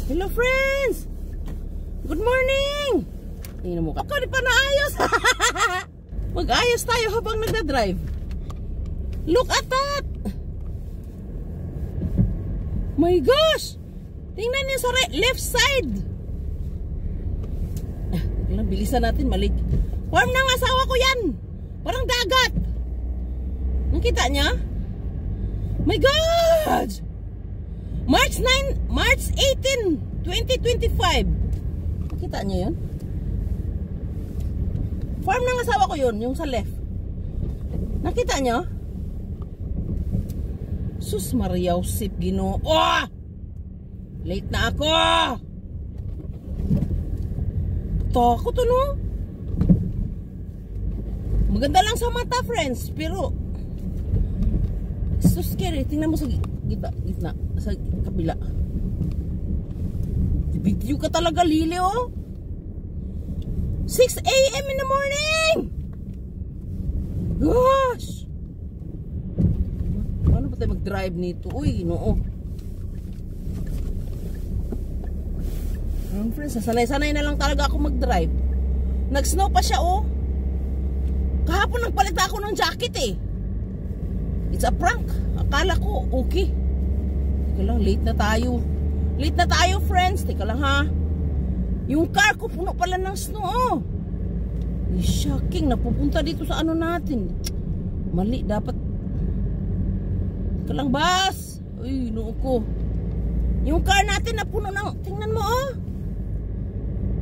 Hello friends! Good morning! Tingnan mo ka. Ako di pa naayos! Mag-ayos tayo habang nagdadrive. Look at that! My gosh! Tingnan niyo sa left side! Bilisan natin, malik. Farm ng asawa ko yan! Parang dagat! Nakita niya? My God! March 18, 2025. Nakita niyo yun? Farm ng asawa ko yun, yung sa left. Nakita niyo? Sus Maria Josep Ginoo. Oh! Late na ako! Takot ano? Maganda lang sa mata, friends, pero so scary. Tingnan mo sa gitna, sa kabila. Video ka talaga, Lili, oh. 6 AM in the morning! Gosh! Paano ba tayo mag-drive nito? Uy, noo. Friends, sanay-sanay na lang talaga ako mag-drive. Nag-snow pa siya, oh. Kahapon nagpalit ako ng jacket, eh. It's a prank. Akala ko, okay. Teka lang, late na tayo. Late na tayo, friends. Teka lang, ha. Yung car ko puno pala ng snow, oh. Shocking, napupunta dito sa ano natin. Mali, dapat. Teka lang, bas. Uy, noo ko. Yung car natin napuno ng, tingnan mo, oh.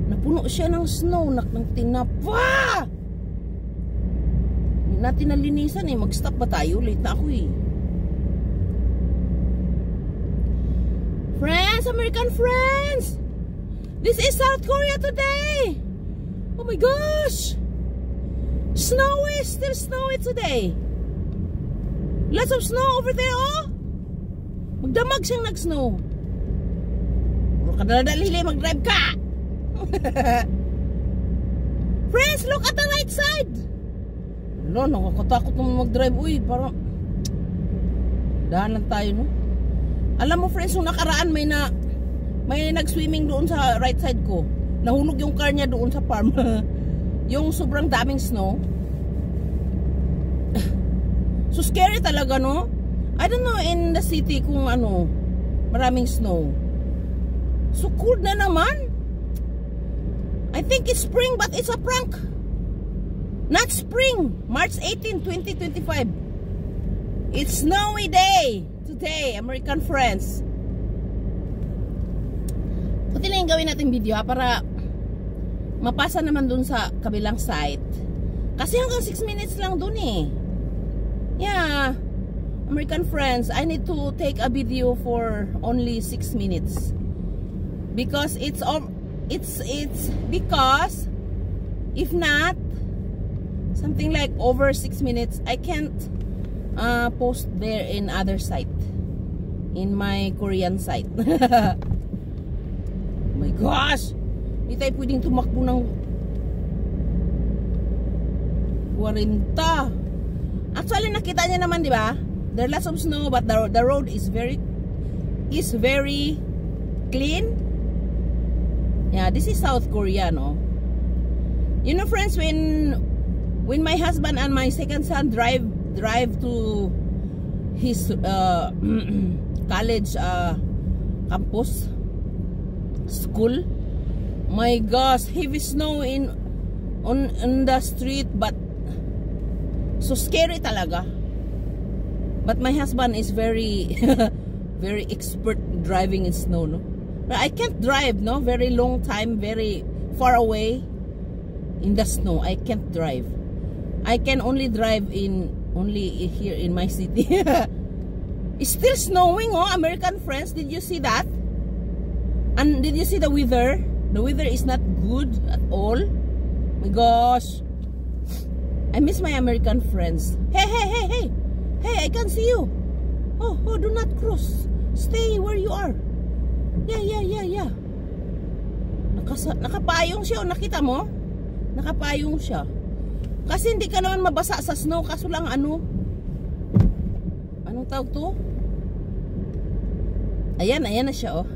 Napuno siya ng snow, ng tinapa. Hindi natin nalinisan, eh. Mag-stop ba tayo? Late na ako, eh. Friends, American friends, this is South Korea today. Oh my gosh, snowy, still snowy today. Lots of snow over there, oh. Magdamag siyang nag-snow. Puro ka dala-dalili, mag-drive ka. Friends, look at the right side. Wala, nakakatakot naman mag-drive. Uy, parang dahan lang tayo, no? Alam mo, friends, yung nakaraan may nag-swimming doon sa right side ko. Nahulog yung car niya doon sa farm. Yung sobrang daming snow. So scary talaga, no? I don't know in the city kung ano, maraming snow. So cold na naman. I think it's spring but it's a prank. Not spring. March 18, 2025. It's snowy day today, American friends. Pati lang yung gawin natin video, ha, para mapasa naman dun sa kabilang site. Kasi hanggang 6 minutes lang dun, eh. Yeah, American friends, I need to take a video for only 6 minutes. Because it's because if not something like over 6 minutes, I can't post there in other site, in my Korean site. Oh my gosh, hindi tayo pwedeng tumakbo ng 40. Actually nakita niya naman, di ba? There are lots of snow but the road is very clean. Yeah, this is South Korea, no? You know, friends, when my husband and my second son drive to his college campus school, my gosh, heavy snow on the street, but so scary talaga. But my husband is very very expert driving in snow, no? But I can't drive, no? Very long time, very far away in the snow. I can't drive. I can only drive only here in my city. It's still snowing, oh, American friends. Did you see that? And did you see the weather? The weather is not good at all. My gosh, I miss my American friends. Hey, hey, hey, hey, hey! I can see you. Oh, do not cross. Stay where you are. Yeah. Nakapayong siya, oh, nakita mo? Nakapayong siya. Kasi hindi ka naman mabasa sa snow, kaso lang anong tawag to? Ayan na siya, oh.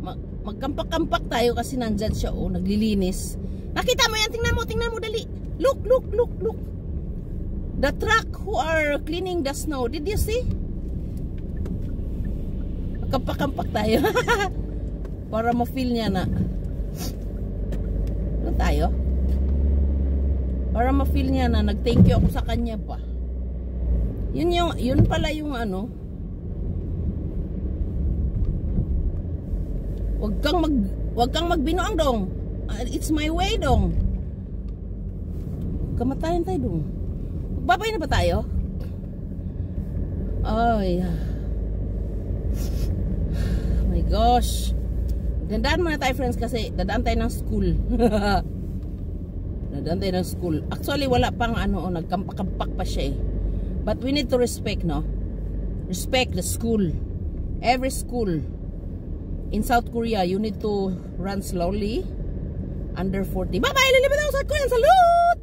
magkampak-kampak tayo kasi nandyan siya, oh, naglilinis. Nakita mo yan? Tingnan mo, dali. Look. The truck who are cleaning the snow. Did you see? Magkampak-kampak tayo. Para ma-feel niya na. Ano tayo? Para ma-feel niya na nag-thank you ako sa kanya pa. Yun pala yung ano. Wag kang magbinuang dong. It's my way dong. Kamatayan tayo dong. Magbabay na ba tayo? Ay. Oh my gosh. Dandaan muna tayo, friends, kasi dadaan tayo ng school. Dadaan tayo ng school. Actually, wala pang ano, nagkampak-kampak pa siya eh. But we need to respect, no? Respect the school. Every school in South Korea, you need to run slowly. Under 40. Bye-bye! Lilipad ako sa Korean. Salute!